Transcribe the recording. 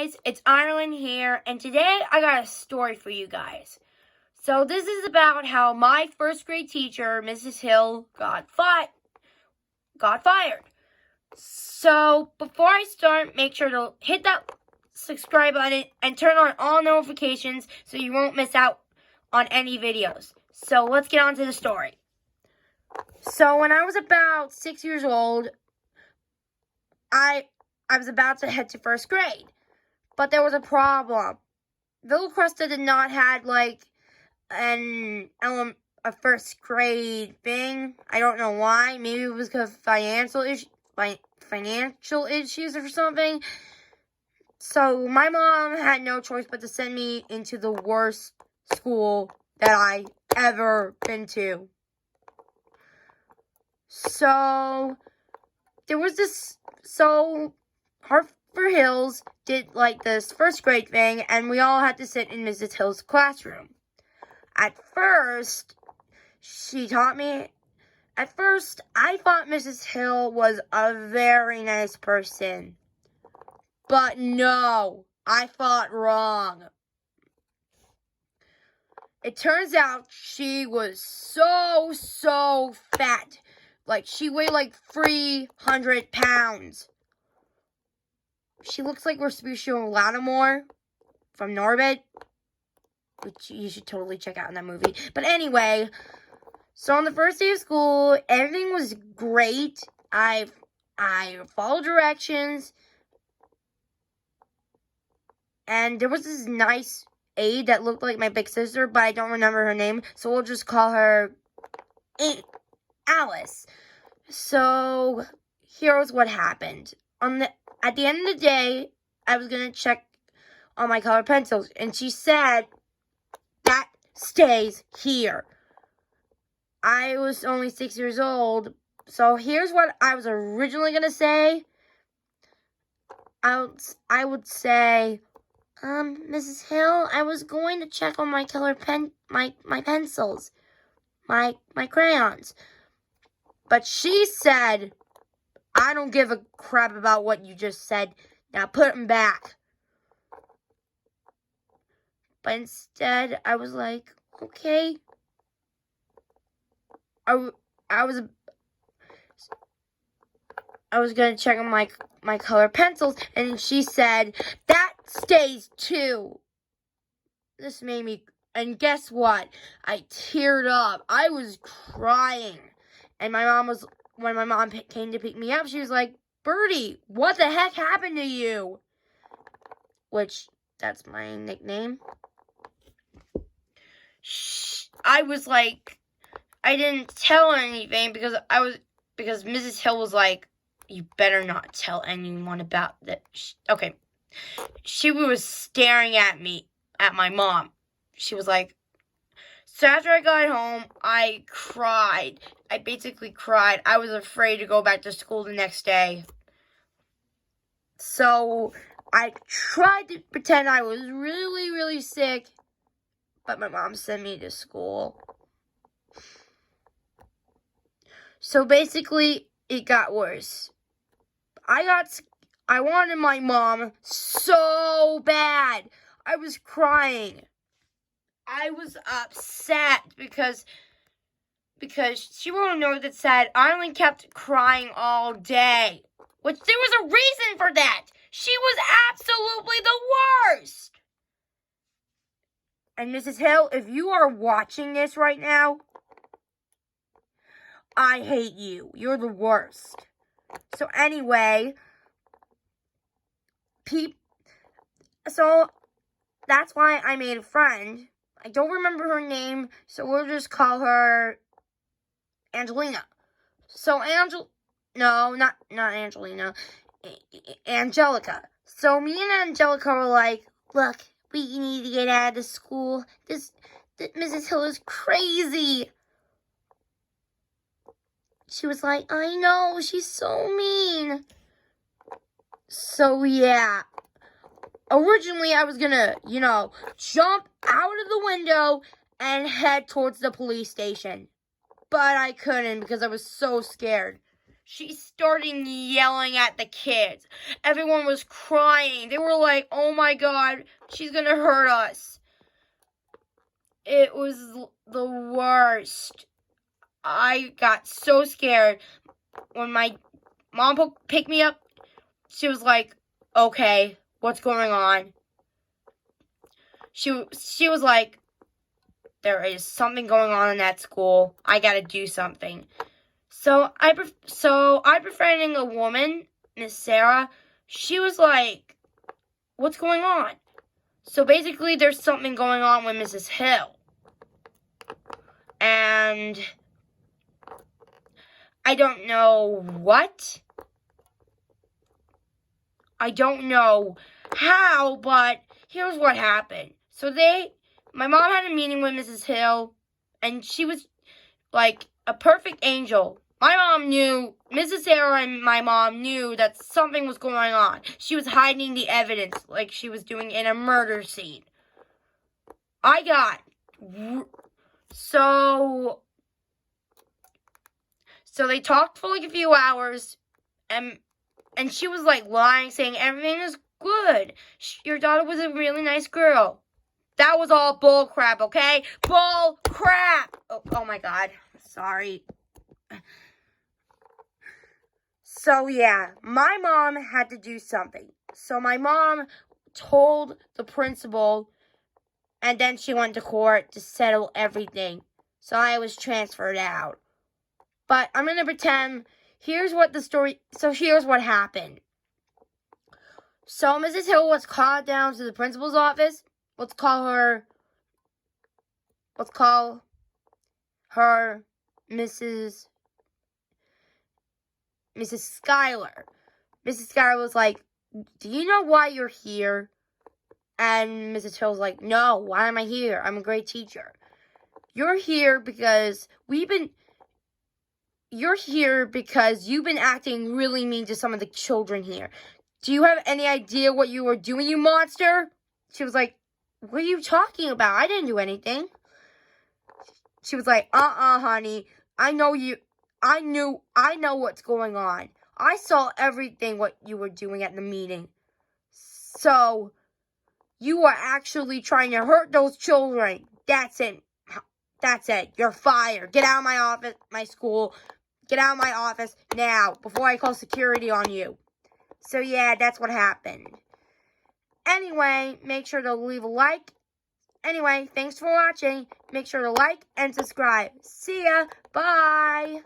guys, it's Ireland here, and today I got a story for you guys. So this is about how my first grade teacher, Mrs. Hill, got fired. So before I start, make sure to hit that subscribe button and turn on all notifications so you won't miss out on any videos. So let's get on to the story. So when I was about 6 years old, I was about to head to first grade. But there was a problem. Villa Cresta did not have, a first grade thing. I don't know why. Maybe it was because of financial issues or something. So my mom had no choice but to send me into the worst school that I ever been to. So there was this. So Hartford Hills did this first grade thing, and we all had to sit in Mrs. Hill's classroom. At first, I thought Mrs. Hill was a very nice person. But no, I thought wrong. It turns out she was so fat. She weighed 300 pounds. She looks like Respucia Lattimore from Norbit, which you should totally check out in that movie. But anyway, so on the first day of school, everything was great. I followed directions, and there was this nice aide that looked like my big sister, but I don't remember her name, so we'll just call her Alice. So here's what happened. At the end of the day, I was going to check on my colored pencils, and she said, that stays here. I was only 6 years old, so here's what I was originally going to say. I would say, Mrs. Hill, I was going to check on my colored my pencils, my crayons. But she said, I don't give a crap about what you just said. Now put them back. But instead, I was like, okay. I was going to check on my color pencils, and she said, that stays too. This made me, and guess what? I teared up. I was crying. And when my mom came to pick me up, she was like, Birdie, what the heck happened to you? Which, that's my nickname. I was like, I didn't tell her anything because Mrs. Hill was like, you better not tell anyone about that. Okay. She was staring at my mom. She was like, so after I got home, I cried. I basically cried. I was afraid to go back to school the next day. So I tried to pretend I was really sick, but my mom sent me to school. So basically, it got worse. I wanted my mom so bad. I was crying. I was upset because she wrote a note that said, Arlen kept crying all day. Which there was a reason for that. She was absolutely the worst. And Mrs. Hill, if you are watching this right now, I hate you. You're the worst. So anyway, so that's why I made a friend. I don't remember her name, so we'll just call her Angelina. So no, not Angelina, Angelica. So me and Angelica were like, look, we need to get out of the school. This Mrs. Hill is crazy. She was like, I know, she's so mean. So yeah. Originally, I was gonna, jump out of the window and head towards the police station. But I couldn't because I was so scared. she started yelling at the kids. Everyone was crying. They were like, oh my God, she's going to hurt us. It was the worst. I got so scared. When my mom picked me up, she was like, okay, what's going on? She was like, there is something going on in that school. I got to do something. So I befriending a woman, Miss Sarah. She was like, what's going on? So basically there's something going on with Mrs. Hill. And I don't know what. I don't know how, but here's what happened. So my mom had a meeting with Mrs. Hill, and she was like a perfect angel. My mom knew, Mrs. Sarah and my mom knew that something was going on. She was hiding the evidence like she was doing in a murder scene. So they talked for like a few hours, and she was like lying, saying everything is good. Your daughter was a really nice girl. That was all bull crap, okay? Bull crap! Oh my God. Sorry. So yeah, my mom had to do something. So my mom told the principal, and then she went to court to settle everything. So I was transferred out. But I'm going to pretend, here's what happened. So Mrs. Hill was called down to the principal's office. Let's call her Mrs. Schuyler. Mrs. Schuyler was like, do you know why you're here? And Mrs. Hill was like, no, why am I here? I'm a great teacher. You're here because you've been acting really mean to some of the children here. Do you have any idea what you were doing, you monster? She was like, what are you talking about? I didn't do anything. She was like, honey. I know what's going on. I saw everything what you were doing at the meeting. So, you are actually trying to hurt those children. That's it. You're fired. Get out of my office, my school. Get out of my office now before I call security on you. So yeah, that's what happened. Anyway, make sure to leave a like. Anyway, thanks for watching. Make sure to like and subscribe. See ya. Bye.